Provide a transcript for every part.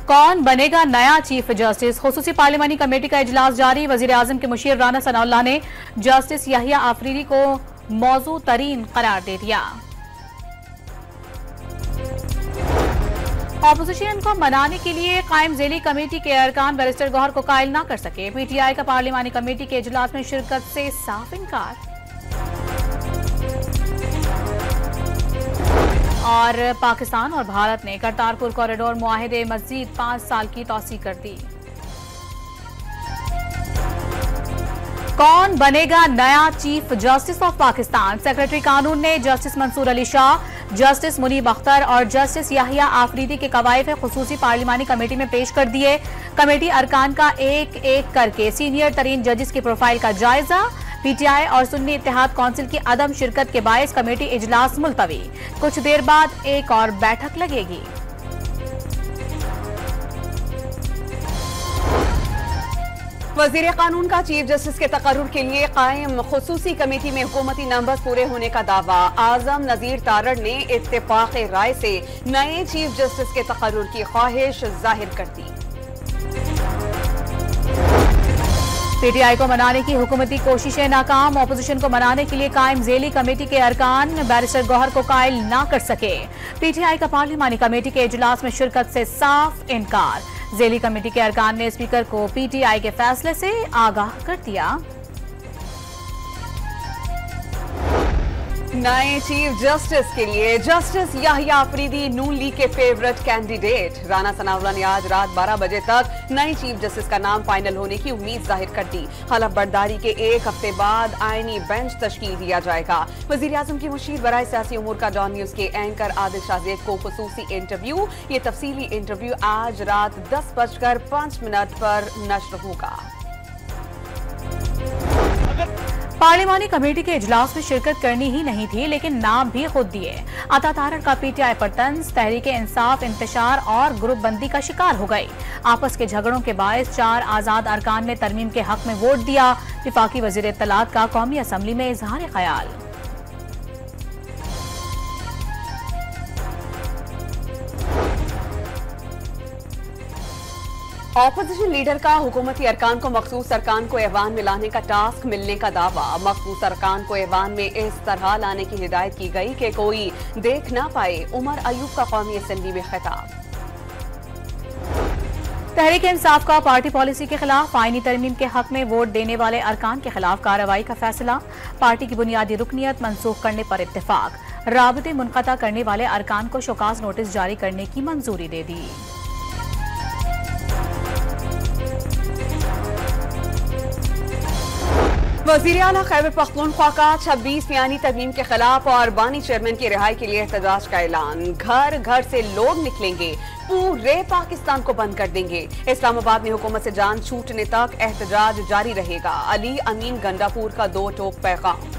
कौन बनेगा नया चीफ जस्टिस? खुसूसी पार्लिमानी कमेटी का इजलास जारी। वजीर आजम के मुशीर राना सनाउल्लाह ने जस्टिस याहिया आफरीदी को मौजू तरीन करार दे दिया। ऑपोजिशन को मनाने के लिए कायम जेली कमेटी के अरकान बैरिस्टर गौहर को कायल न कर सके। पीटीआई का पार्लिमानी कमेटी के इजलास में शिरकत से साफ इनकार। और पाकिस्तान और भारत ने करतारपुर कॉरिडोर मुआहिदे मजीद 5 साल की तौसीक कर दी। कौन बनेगा नया chief justice of Pakistan? Secretary कानून ने जस्टिस मंसूर अली शाह, जस्टिस मुनीब अख्तर और जस्टिस याहिया आफरीदी के कवायद खुसूसी पार्लिमानी कमेटी में पेश कर दिए। कमेटी अरकान का एक एक करके सीनियर तरीन जजेस की प्रोफाइल का जायजा। पीटीआई और सुन्नी इत्तेहाद काउंसिल की अदम शिरकत के बायस कमेटी इजलास मुलतवी। कुछ देर बाद एक और बैठक लगेगी। वजीर कानून का चीफ जस्टिस के तकर्रुर के लिए कायम खुसूसी कमेटी में हुकूमती नंबर पूरे होने का दावा। आजम नजीर तारड़ ने इत्तेफाक राय से नए चीफ जस्टिस के तकर्रुर की ख्वाहिश जाहिर कर दी। पीटीआई को मनाने की हुकूमती कोशिशें नाकाम। ऑपोजिशन को मनाने के लिए कायम जेली कमेटी के अरकान बैरिस्टर गौहर को कायल न कर सके। पीटीआई का पार्लिमानी कमेटी के इजलास में शिरकत से साफ इनकार। जेली कमेटी के अरकान ने स्पीकर को पीटीआई के फैसले से आगाह कर दिया। नए चीफ जस्टिस के लिए जस्टिस याहिया आफरीदी नून लीग के फेवरेट कैंडिडेट। राना सनाउल्लाह ने आज रात 12 बजे तक नए चीफ जस्टिस का नाम फाइनल होने की उम्मीद जाहिर कर दी। हलफ बर्दारी के एक हफ्ते बाद आईनी बेंच तश्कील दिया जाएगा। वजीर आजम की मुशीर बराए सियासी उमूर का डॉन न्यूज के एंकर आदिल शाहजेब को खुसूसी इंटरव्यू। ये तफसीली इंटरव्यू आज रात 10:05 पर नश्र होगा। पार्लिमानी कमेटी के इजलास में शिरकत करनी ही नहीं थी, लेकिन नाम भी खुद दिए। अता तारड़ का पीटीआई पर तंज, तहरीक इंसाफ इंतशार और ग्रुप बंदी का शिकार हो गई। आपस के झगड़ों के बायस 4 आजाद अरकान ने तरमीम के हक में वोट दिया। विफाकी वजीर इत्तलात का कौमी असम्बली में इजहार ख्याल। ऑपोजिशन लीडर का हुकूमती अरकान को मखसूस अरकान को ऐवान में लाने का टास्क मिलने का दावा। मखसूस अरकान को ऐवान में इस तरह लाने की हिदायत की गई कि कोई देख ना पाए। उमर अयूब का कौमी असम्बली में खिताब। तहरीक इंसाफ का पार्टी पॉलिसी के खिलाफ आईनी तरमीम के हक में वोट देने वाले अरकान के खिलाफ कार्रवाई का फैसला। पार्टी की बुनियादी रुकनियत मनसूख करने पर इत्तेफाक। राबते मुनक़ता करने वाले अरकान को शोकाज नोटिस जारी करने की मंजूरी दे दी। वज़ीर आला खैबर पख्तूनख्वा का 26 मियानी तरमीम के खिलाफ और बानी चेयरमैन की रिहाई के लिए एहतजाज का ऐलान। घर घर से लोग निकलेंगे, पूरे पाकिस्तान को बंद कर देंगे। इस्लामाबाद में हुकूमत से जान छूटने तक एहतजाज जारी रहेगा। अली अमीन गंडापुर का 2 टोक पैगाम।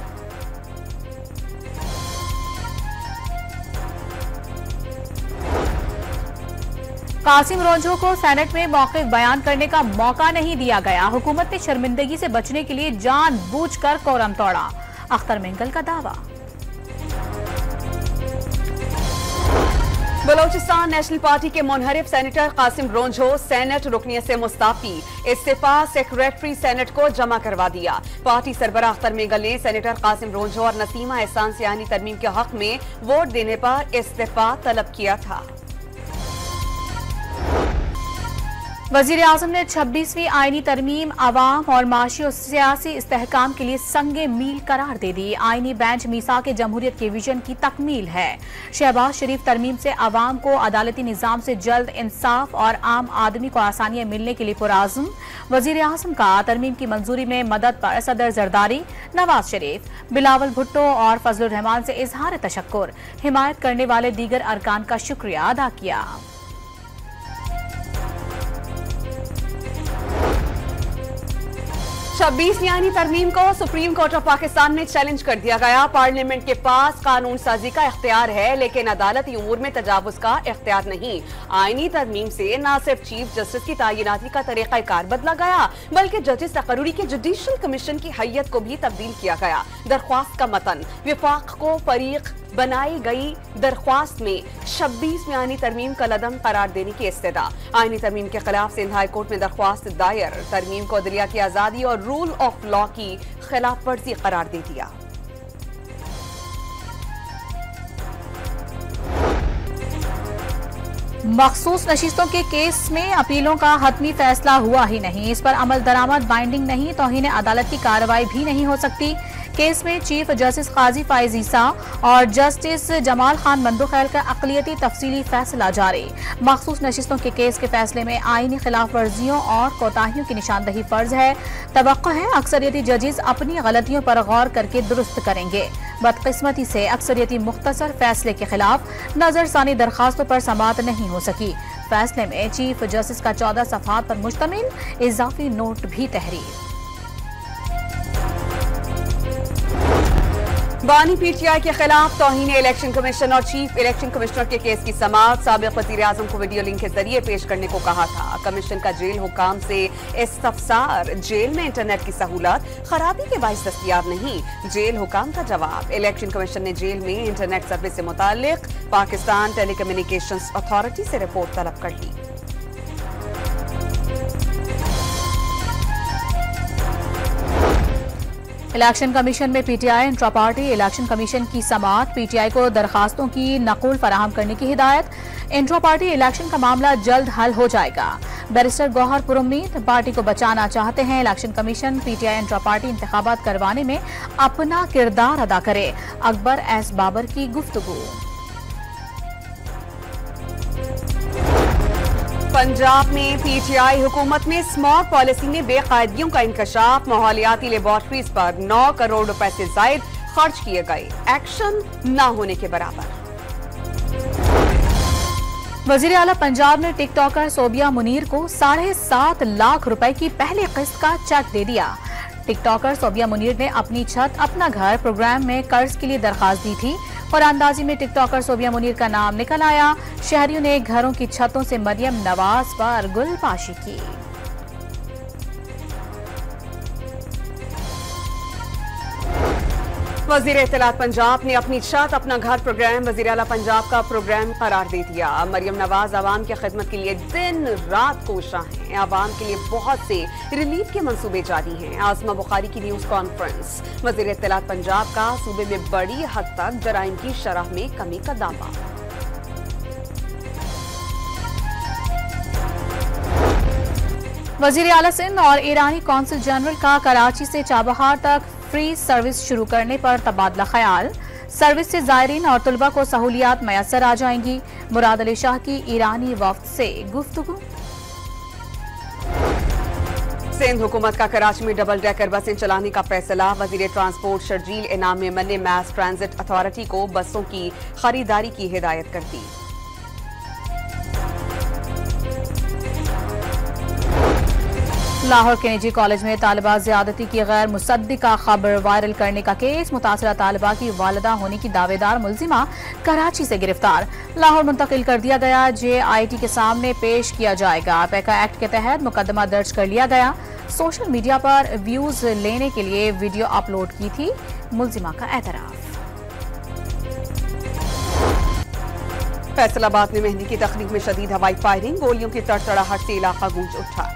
कासिम रोंझो को सेनेट में मौक़िफ़ बयान करने का मौका नहीं दिया गया। हुकूमत ने शर्मिंदगी से बचने के लिए जानबूझकर कोरम तोड़ा। अख्तर मेंगल का दावा। बलोचिस्तान नेशनल पार्टी के मुनहरिफ सेनेटर कासिम रोंझो सेनेट रुकनियत से मुस्ताफी। इस्तीफा सेक्रेटरी सेनेट को जमा करवा दिया। पार्टी सरबराह अख्तर मेंगल ने सेनेटर कासिम रोंझो और नसीमा एहसान सियानी तरमीम के हक में वोट देने पर इस्तीफा तलब किया था। वजीर आजम ने 26वीं आईनी तरमीम अवाम और माशी और सियासी इस्तेहकाम के लिए संगे मील करार दे दी। आईनी बेंच मीसाक जमहूरियत के विजन की तकमील है। शहबाज शरीफ तरमीम से अवाम को अदालती निज़ाम से जल्द इंसाफ और आम आदमी को आसानियां मिलने के लिए पुराज़म। वजीर आजम का तरमीम की मंजूरी में मदद पर सदर जरदारी, नवाज शरीफ, बिलावल भुट्टो और फजलुर रहमान से इजहार तशक्कुर। हिमायत करने वाले दीगर अरकान का शुक्रिया अदा किया। 26 यानी तरमीम को सुप्रीम कोर्ट ऑफ पाकिस्तान में चैलेंज कर दिया गया। पार्लियामेंट के पास कानून साजी का इख्तियार है, लेकिन अदालती उमूर में तजावुज का इख्तियार नहीं। आईनी तरमीम से न सिर्फ चीफ जस्टिस की तैनाती का तरीक़ाकार बदला गया, बल्कि जजेस तकर्रुरी के जुडिशल कमीशन की हैयत को भी तब्दील किया गया। दरख्वास्त का मतन विफाक को फरीक बनाई गई दरख्वास्त में 26वीं आईनी तरमीम का लदम करार देने की इस्तदा। आईनी तरमीम के खिलाफ सिंध हाई कोर्ट में दरख्वास्त दायर। तरमीम को अदलिया की आजादी और रूल ऑफ लॉ की खिलाफ वर्जी करार दे दिया। मखसूस नशिस्तों के केस में अपीलों का हतमी फैसला हुआ ही नहीं। इस पर अमल दरामद बाइंडिंग नहीं, तौहीन अदालत की कार्रवाई भी नहीं हो सकती। केस में चीफ जस्टिस काजी फाइज ईसा और जस्टिस जमाल खान मंदुखैल का अक़लियती तफसीली फैसला जारी। मखसूस नशिस्तों के केस के फैसले में आईनी खिलाफ वर्जियों और कोताहियों की निशानदही फर्ज है। तवक्को है अक्सरियती जजेस अपनी गलतियों पर गौर करके दुरुस्त करेंगे। बदकिस्मती से अक्सरियती मुख्तसर फैसले के खिलाफ नजरसानी दरखास्तों पर समाअत नहीं हो सकी। फैसले में चीफ जस्टिस का 14 सफ़हात पर मुश्तमिल इजाफी नोट भी तहरीर। बानी पीटीआई के खिलाफ तौहीन इलेक्शन कमीशन और चीफ इलेक्शन कमिश्नर के केस की समाअत। साबिक वज़ीर आज़म को वीडियो लिंक के जरिए पेश करने को कहा था। कमीशन का जेल हुकाम से इस्तफसार, जेल में इंटरनेट की सहूलत खराबी के बाइस दस्तयाब नहीं। जेल हुकाम का जवाब। इलेक्शन कमीशन ने जेल में इंटरनेट सर्विस से मुताल्लिक पाकिस्तान टेलीकम्युनिकेशंस अथॉरिटी से रिपोर्ट तलब कर ली। इलेक्शन कमीशन में PTI intra party election commission की समाअत। पीटीआई को दरखास्तों की नकुल फराहम करने की हिदायत। इंट्रा पार्टी इलेक्शन का मामला जल्द हल हो जाएगा। बैरिस्टर गौहर पुरुम्मीद पार्टी को बचाना चाहते हैं। Election commission PTI intra party इंतखाबात करवाने में अपना किरदार अदा करे। अकबर एस बाबर की गुफ्तगू। पंजाब में पीटीआई हुकूमत में स्मॉग पॉलिसी में बेकायदगियों का इंकशाफ। माहौलियाती लेबॉर्ट्रीज पर 9 करोड़ रुपए से जायद खर्च किए गए। एक्शन न होने के बराबर। वजीर आला पंजाब ने टिकटॉकर सोबिया मुनीर को 7.5 लाख रुपए की पहली किस्त का चेक दे दिया। टिकटॉकर सोबिया मुनीर ने अपनी छत अपना घर प्रोग्राम में कर्ज के लिए दरखास्त दी थी और अंदाजी में टिकटॉकर सोबिया मुनीर का नाम निकल आया। शहरियों ने घरों की छतों से मरियम नवाज पर गुलपाशी की। वजीर इत्तलात पंजाब ने अपनी छत अपना घर प्रोग्राम वजीर आला पंजाब का प्रोग्राम करार दे दिया। मरियम नवाज आवाम की खिदमत के लिए दिन रात कोशां हैं। आवाम के लिए बहुत से रिलीफ के मंसूबे जारी हैं। आसमा बुखारी की न्यूज कॉन्फ्रेंस। वजीर इत्तलात पंजाब का सूबे में बड़ी हद तक जराइम की शरह में कमी का दावा। वजीर आला सिंध और ईरानी कौंसिल जनरल का कराची से चाबहार तक फ्री सर्विस शुरू करने पर तबादला ख्याल। सर्विस से जायरीन और तुलबा को सहूलियात मैसर आ जाएंगी। मुराद अली शाह की ईरानी वफ्द से गुफ्तगू। सिंध हुकूमत का कराची में डबल डेकर बसें चलाने का फैसला। वजीर ट्रांसपोर्ट शर्जील इनाम मेमन ने मैस ट्रांजिट अथॉरिटी को बसों की खरीदारी की हिदायत कर दी। लाहौर के निजी कॉलेज में तालिबा ज्यादती की गैर मुसद्दिका खबर वायरल करने का केस। मुतासरा तालिबा की वालिदा होने की दावेदार मुलजिमा कराची से गिरफ्तार। लाहौर मुंतकिल कर दिया गया। JIT के सामने पेश किया जाएगा। पैका एक्ट के तहत मुकदमा दर्ज कर लिया गया। सोशल मीडिया पर व्यूज लेने के लिए वीडियो अपलोड की थी। मुलजिमा का एतराफ। फैसलाबाद में मेहंदी की तकरीब में शदीद हवाई फायरिंग। गोलियों की तड़तड़ाहट से इलाका गूंज उठा।